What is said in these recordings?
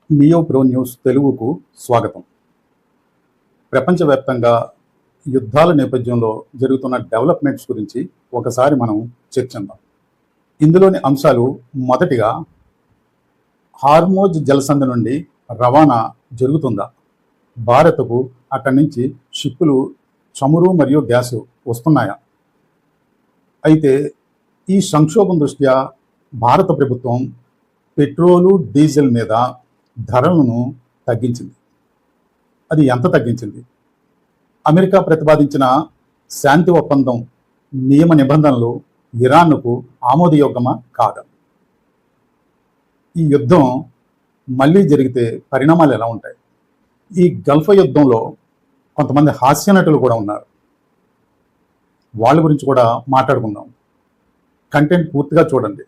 Neo pro news తెలుగుకు స్వాగతం. ప్రపంచవ్యాప్తంగా యుద్ధాల నేపథ్యంలో జరుగుతున్న డెవలప్మెంట్స్ గురించి ఒకసారి మనం చర్చిద్దాం. ఇందులోని అంశాలు మొదటిగా, హార్మోజ్ జలసంధి నుండి రవాణా జరుగుతుందా? భారత్కు అక్కడి నుంచి షిప్పులు చమురు మరియు గ్యాసు వస్తున్నాయా? అయితే ఈ సంక్షోభం దృష్ట్యా భారత ప్రభుత్వం పెట్రోలు, డీజిల్ మీద ధరలను తగ్గించింది. అది ఎంత తగ్గించింది? అమెరికా ప్రతిపాదించిన శాంతి ఒప్పందం నియమ నిబంధనలు ఇరాన్కు ఆమోదయోగ్యమా కాదా? ఈ యుద్ధం మళ్ళీ జరిగితే పరిణామాలు ఎలా ఉంటాయి? ఈ గల్ఫ్ యుద్ధంలో కొంతమంది హాస్య నటులు కూడా ఉన్నారు. వాళ్ళ గురించి కూడా మాట్లాడుకుందాం. కంటెంట్ పూర్తిగా చూడండి.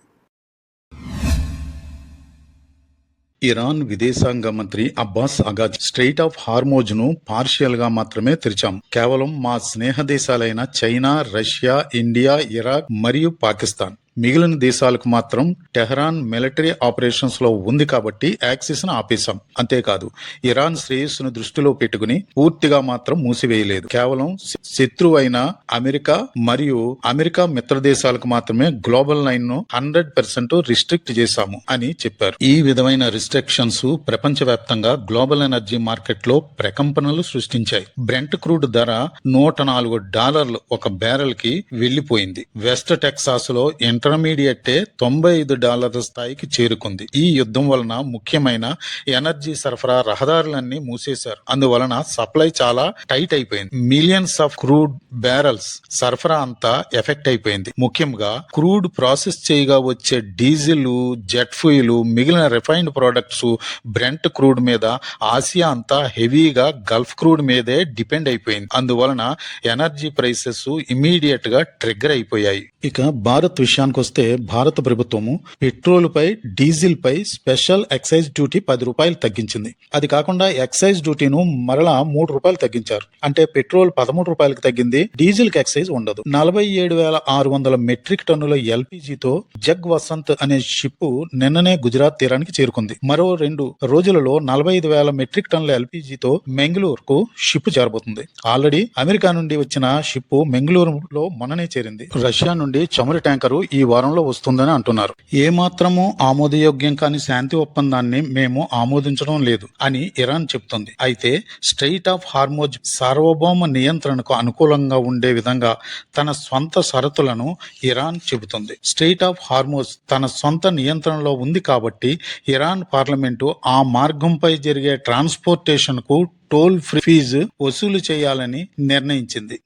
ఇరాన్ విదేశాంగ మంత్రి అబ్బాస్ అగాజ్ స్ట్రెయిట్ ఆఫ్ హార్మోజ్ ను పార్షియల్ గా మాత్రమే తెరిచాం. కేవలం మా స్నేహ దేశాలైన చైనా, రష్యా, ఇండియా, ఇరాక్ మరియు పాకిస్తాన్, మిగిలిన దేశాలకు మాత్రం టెహరాన్ మిలిటరీ ఆపరేషన్స్ లో ఉంది కాబట్టి యాక్సెస్ ను ఆపేశాం. అంతేకాదు, ఇరాన్ శ్రేయస్సును దృష్టిలో పెట్టుకుని పూర్తిగా మాత్రం మూసివేయలేదు. కేవలం శత్రువు అయిన అమెరికా మరియు అమెరికా మిత్ర దేశాలకు మాత్రమే గ్లోబల్ లైన్ ను 100% రిస్ట్రిక్ట్ చేశాము అని చెప్పారు. ఈ విధమైన రిస్ట్రిక్షన్స్ ప్రపంచవ్యాప్తంగా గ్లోబల్ ఎనర్జీ మార్కెట్ లో ప్రకంపనలు సృష్టించాయి. బ్రెంట్ క్రూడ్ ధర $104 ఒక బ్యారెల్ కి వెళ్లిపోయింది. వెస్ట్ టెక్సాస్ లో ఇంటర్మీడియట్ $95 స్థాయికి చేరుకుంది. ఈ యుద్ధం వలన ముఖ్యమైన ఎనర్జీ సరఫరా రహదారులన్నీ మూసేశారు. అందువలన సప్లై చాలా టైట్ అయిపోయింది. మిలియన్స్ ఆఫ్ క్రూడ్ బ్యారల్స్ సరఫరా అంతా ఎఫెక్ట్ అయిపోయింది. ముఖ్యంగా క్రూడ్ ప్రాసెస్ చేయగా వచ్చే డీజిల్, జెట్ ఫ్యూయల్, మిగిలిన రిఫైన్డ్ ప్రొడక్ట్స్ బ్రెంట్ క్రూడ్ మీద ఆసియా అంతా హెవీగా గల్ఫ్ క్రూడ్ మీదే డిపెండ్ అయిపోయింది. అందువలన ఎనర్జీ ప్రైసెస్ ఇమీడియట్ గా ట్రిగ్గర్ అయిపోయాయి. ఇక భారత్ విషయానికి వస్తే, భారత ప్రభుత్వము పెట్రోల్ పై, డీజిల్ పై స్పెషల్ ఎక్సైజ్ డ్యూటీ $10 తగ్గించింది. అది కాకుండా ఎక్సైజ్ డ్యూటీను మరలా $3 తగ్గించారు. అంటే పెట్రోల్ $13కి తగ్గింది, డీజిల్ కి ఎక్సైజ్ ఉండదు. 47,600 మెట్రిక్ టన్నుల ఎల్పీజీతో జగ్ వసంత్ అనే షిప్ నిన్ననే గుజరాత్ తీరానికి చేరుకుంది. మరో 2 రోజులలో 45,000 మెట్రిక్ టన్నుల ఎల్పీజీతో మెంగళూరుకు షిప్ చేరబోతుంది. ఆల్రెడీ అమెరికా నుండి వచ్చిన షిప్ మెంగళూరులో మొన్ననే చేరింది. రష్యా నుండి చమురు ట్యాంకరు ఈ వారంలో వస్తుందని అంటున్నారు. ఏమాత్రము ఆమోదయోగ్యం కాని శాంతి ఒప్పందాన్ని మేము ఆమోదించడం లేదు అని ఇరాన్ చెబుతుంది. అయితే స్ట్రెయిట్ ఆఫ్ హార్మోజ్ సార్వభౌమ నియంత్రణకు అనుకూలంగా ఉండే విధంగా తన సొంత షరతులను ఇరాన్ చెబుతుంది. స్ట్రెయిట్ ఆఫ్ హార్మోజ్ తన సొంత నియంత్రణలో ఉంది కాబట్టి ఇరాన్ పార్లమెంటు ఆ మార్గంపై జరిగే ట్రాన్స్పోర్టేషన్ కు టోల్ ఫ్రీ ఫీజు వసూలు చేయాలని నిర్ణయించింది.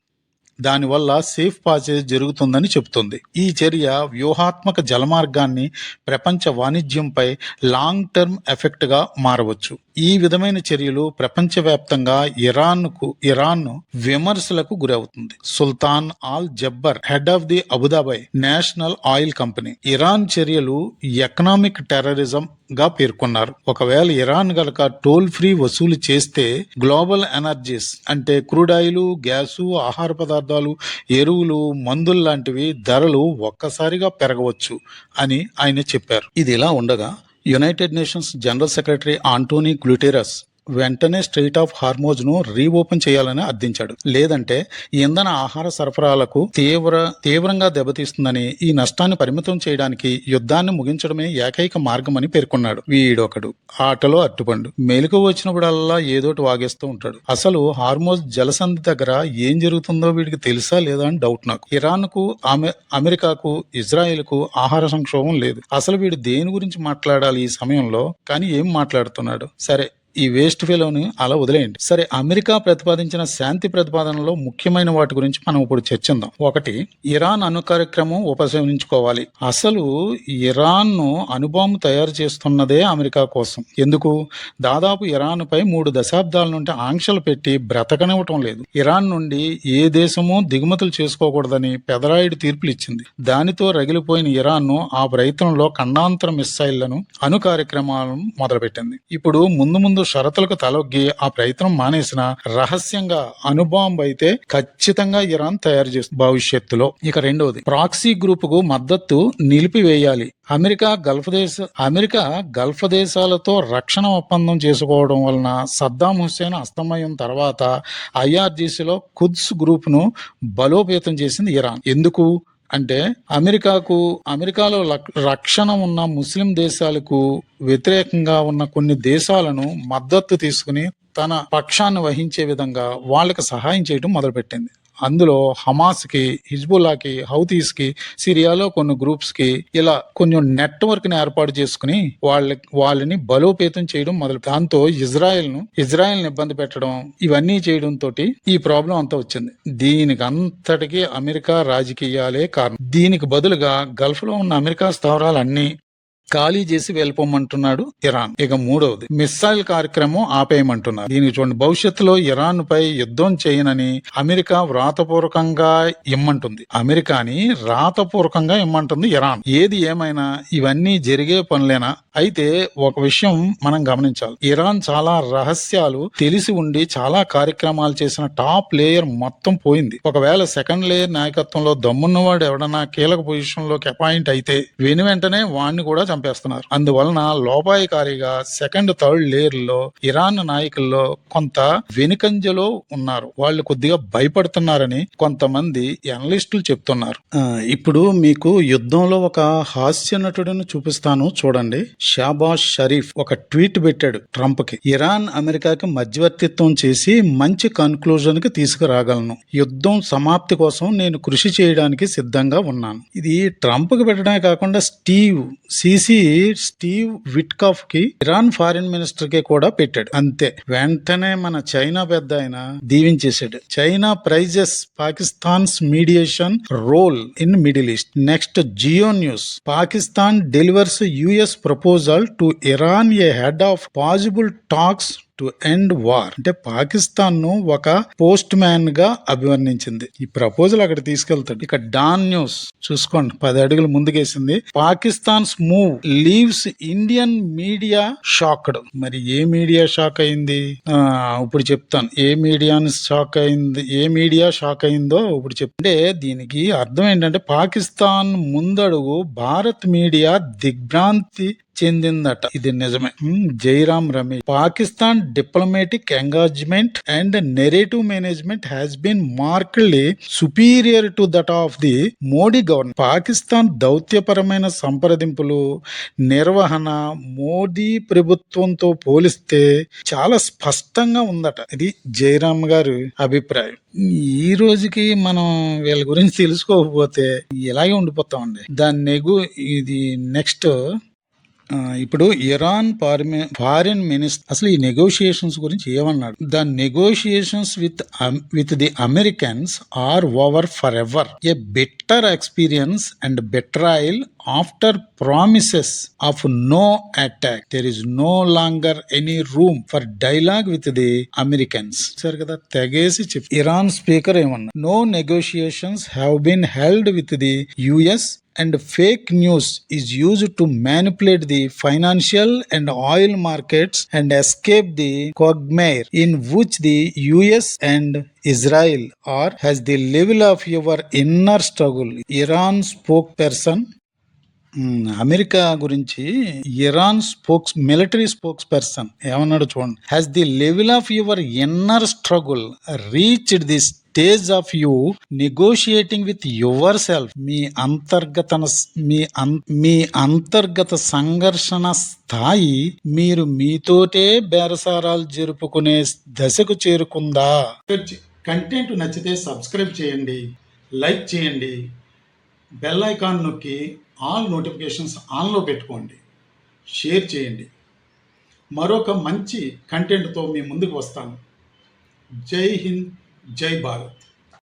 దానివల్ల సేఫ్ పాసేజ్ జరుగుతుందని చెబుతుంది. ఈ చర్య వ్యూహాత్మక జలమార్గాన్ని ప్రపంచ వాణిజ్యంపై లాంగ్ టర్మ్ ఎఫెక్ట్ గా మారవచ్చు. ఈ విధమైన చర్యలు ప్రపంచవ్యాప్తంగా ఇరాన్ విమర్శలకు గురవుతుంది. Sultan Al Jaber, head of the Abu Dhabi National Oil Company, Iran చర్యలు ఎకనామిక్ టెర్రరిజం గా పేర్కొన్నారు. ఒకవేళ ఇరాన్ గనక టోల్ ఫ్రీ వసూలు చేస్తే గ్లోబల్ ఎనర్జీస్ అంటే క్రూడ్ ఆయిల్, గ్యాసు, ఆహార పదార్థాలు, ఎరువులు, మందులు లాంటివి ధరలు ఒక్కసారిగా పెరగవచ్చు అని ఆయన చెప్పారు. ఇది ఇలా ఉండగా, United Nations General Secretary Antonio Guterres వెంటనే స్ట్రెయిట్ ఆఫ్ హార్మోజ్ ను రీఓపెన్ చేయాలని అర్థించాడు. లేదంటే ఇంధన ఆహార సరఫరాలకు తీవ్రంగా దెబ్బతీస్తుందని, ఈ నష్టాన్ని పరిమితం చేయడానికి యుద్ధాన్ని ముగించడమే ఏకైక మార్గమని పేర్కొన్నాడు. వీడొకడు ఆటలో అట్టుపండు, మెలకు వచ్చినప్పుడల్లా ఏదోటి వాగేస్తూ ఉంటాడు. అసలు హార్మోజ్ జలసంధి దగ్గర ఏం జరుగుతుందో వీడికి తెలుసా లేదా అని డౌట్ నాకు. ఇరాన్ కు, అమెరికాకు, ఇజ్రాయెల్ కు ఆహార సంక్షోభం లేదు. అసలు వీడు దేని గురించి మాట్లాడాలి ఈ సమయంలో? కానీ ఏం మాట్లాడుతున్నాడు? సరే, ఈ వేస్ట్ ఫెలోని అలా వదిలేయండి. సరే, అమెరికా ప్రతిపాదించిన శాంతి ప్రతిపాదనలో ముఖ్యమైన వాటి గురించి మనం ఇప్పుడు చర్చిద్దాం. 1, ఇరాన్ అణు కార్యక్రమం ఉపసంహరించుకోవాలి. అసలు ఇరాన్ ను అణుబాంబు తయారు చేస్తున్నదే అమెరికా కోసం. ఎందుకు? దాదాపు ఇరాన్ పై 3 దశాబ్దాల నుండి ఆంక్షలు పెట్టి బ్రతకనివ్వటం లేదు. ఇరాన్ నుండి ఏ దేశమూ దిగుమతులు చేసుకోకూడదని పెదరాయుడు తీర్పులు ఇచ్చింది. దానితో రగిలిపోయిన ఇరాన్ ను ఆ ప్రయత్నంలో ఖండాంతర మిస్సైళ్లను, అణు కార్యక్రమాలను మొదలుపెట్టింది. ఇప్పుడు ముందు షరతులకు తలొగ్గి ఆ ప్రయత్నం మానేసిన రహస్యంగా అణుబాంబు అయితే ఖచ్చితంగా ఇరాన్ తయారు చేస్తుంది భవిష్యత్తులో. ఇక రెండవది, ప్రాక్సీ గ్రూప్ కు మద్దతు నిలిపివేయాలి. అమెరికా గల్ఫ్ దేశాలతో రక్షణ ఒప్పందం చేసుకోవడం వలన సద్దాం హుస్సేన్ అస్తమయం తర్వాత ఐఆర్జీసీలో ఖుద్స్ గ్రూప్ ను బలోపేతం చేసింది ఇరాన్. ఎందుకు అంటే అమెరికాలో రక్షణ ఉన్న ముస్లిం దేశాలకు వ్యతిరేకంగా ఉన్న కొన్ని దేశాలను మద్దతు తీసుకుని తన పక్షాన్ని వహించే విధంగా వాళ్ళకి సహాయం చేయడం మొదలుపెట్టింది. అందులో హమాస్ కి, హిజ్బుల్లాకి, హౌతీస్ కి, సిరియాలో కొన్ని గ్రూప్స్ కి ఇలా కొంచెం నెట్వర్క్ ని ఏర్పాటు చేసుకుని వాళ్ళని బలోపేతం చేయడం మొదలు. దాంతో ఇజ్రాయెల్ ని ఇబ్బంది పెట్టడం, ఇవన్నీ చేయడం తోటి ఈ ప్రాబ్లం అంతా వచ్చింది. దీనికి అంతటికీ అమెరికా రాజకీయాలే కారణం. దీనికి బదులుగా గల్ఫ్ లో ఉన్న అమెరికా స్థావరాలన్నీ ఖాళీ చేసి వెళ్ళిపోమంటున్నాడు ఇరాన్. ఇక మూడవది, మిస్సైల్ కార్యక్రమం ఆపేయమంటున్నారు. దీనికి చూడండి, భవిష్యత్తులో ఇరాన్ పై యుద్ధం చేయనని అమెరికా వ్రాతపూర్వకంగా ఇమ్మంటుంది ఇరాన్. ఏది ఏమైనా ఇవన్నీ జరిగే పనులేనా? అయితే ఒక విషయం మనం గమనించాలి, ఇరాన్ చాలా రహస్యాలు తెలిసి ఉండి చాలా కార్యక్రమాలు చేసిన టాప్ లేయర్ మొత్తం పోయింది. ఒకవేళ సెకండ్ లేయర్ నాయకత్వంలో దమ్మున్నవాడు ఎవడన్నా కీలక పొజిషన్ లోకి అపాయింట్ అయితే వెంటనే వాడిని కూడా చంపేస్తున్నారు. అందువలన లోపాయికారిగా సెకండ్ థర్డ్ లేయర్ లో ఇరాన్ నాయకుల్లో కొంత వెనుకంజలో ఉన్నారు. వాళ్ళు కొద్దిగా భయపడుతున్నారని కొంతమంది అనలిస్టులు చెప్తున్నారు. ఇప్పుడు మీకు యుద్ధంలో ఒక హాస్య నటుడిని చూపిస్తాను చూడండి. షాబాజ్ షరీఫ్ ఒక ట్వీట్ పెట్టాడు ట్రంప్ కి, ఇరాన్ అమెరికాకి మధ్యవర్తిత్వం చేసి మంచి కన్క్లూజన్ కి తీసుకురాగలను. యుద్ధం సమాప్తి కోసం నేను కృషి చేయడానికి సిద్ధంగా ఉన్నాను. ఇది ట్రంప్ కి పెట్టడమే కాకుండా స్టీవ్ విట్కాఫ్ కి, ఇరాన్ ఫారిన్ మినిస్టర్ కి కూడా పెట్టాడు. అంతే, వెంటనే మన చైనా పెద్ద ఆయన దీవించేశాడు. China praises Pakistan's mediation role in Middle East. Next, Geo News, Pakistan delivers US proposal to Iran ahead of possible talks to end war. అంటే పాకిస్తాన్ ను ఒక పోస్ట్ మ్యాన్ గా అభివర్ణించింది. ఈ ప్రపోజల్ అక్కడ తీసుకెళ్తాడు. ఇక డాన్ న్యూస్ చూసుకోండి, 10 అడుగులు ముందుకేసింది. Pakistan's move leaves Indian media shocked. మరి ఏ మీడియా షాక్ అయింది? ఇప్పుడు చెప్తాను ఏ మీడియా షాక్ అయిందో ఇప్పుడు చెప్తే దీనికి అర్థం ఏంటంటే, పాకిస్తాన్ ముందడుగు భారత్ మీడియా దిగ్భ్రాంతి చెందిందట. ఇది నిజమే. Jairam Ramesh, Pakistan diplomatic engagement and narrative management has been markedly superior to that of the Modi government. Pakistan దౌత్యపరమైన సంప్రదింపులు నిర్వహణ మోదీ ప్రభుత్వంతో పోలిస్తే చాలా స్పష్టంగా ఉందట. ఇది జైరామ్ గారి అభిప్రాయం. ఈ రోజుకి మనం వీళ్ళ గురించి తెలుసుకోకపోతే ఇలాగే ఉండిపోతామండి. ఇది నెక్స్ట్, ఇప్పుడు ఇరాన్ ఫారిన్ మినిస్టర్ అసలు ఈ నెగోషియేషన్స్ గురించి ఏమన్నాడు? The negotiations with the Americans are over for ever. A bitter experience and betrayal after promises of no attack. There is no longer any room for dialogue with the Americans. సరే కదా, తెగేసి చెప్పి Iran speaker ఏమన్నా, no negotiations have been held with the US and fake news is used to manipulate the financial and oil markets and escape the quagmire in which the US and Israel are has the level of your inner struggle. Iran spokesperson, America గురించి Iran military spokesperson ఏమన్నాడు చూడండి. Has the level of your inner struggle reached the stage of you negotiating with yourself. మీ అంతర్గత సంఘర్షణ స్థాయి మీరు మీతోటే బేరసారాలు జరుపుకునే దశకు చేరుకుందా? కంటెంట్ నచ్చితే సబ్స్క్రైబ్ చేయండి, లైక్ చేయండి, బెల్ ఐకాన్ నొక్కి ఆల్ నోటిఫికేషన్స్ ఆన్లో పెట్టుకోండి, షేర్ చేయండి. మరొక మంచి కంటెంట్తో మీ ముందుకు వస్తాను. జై హింద్, జై భారత్.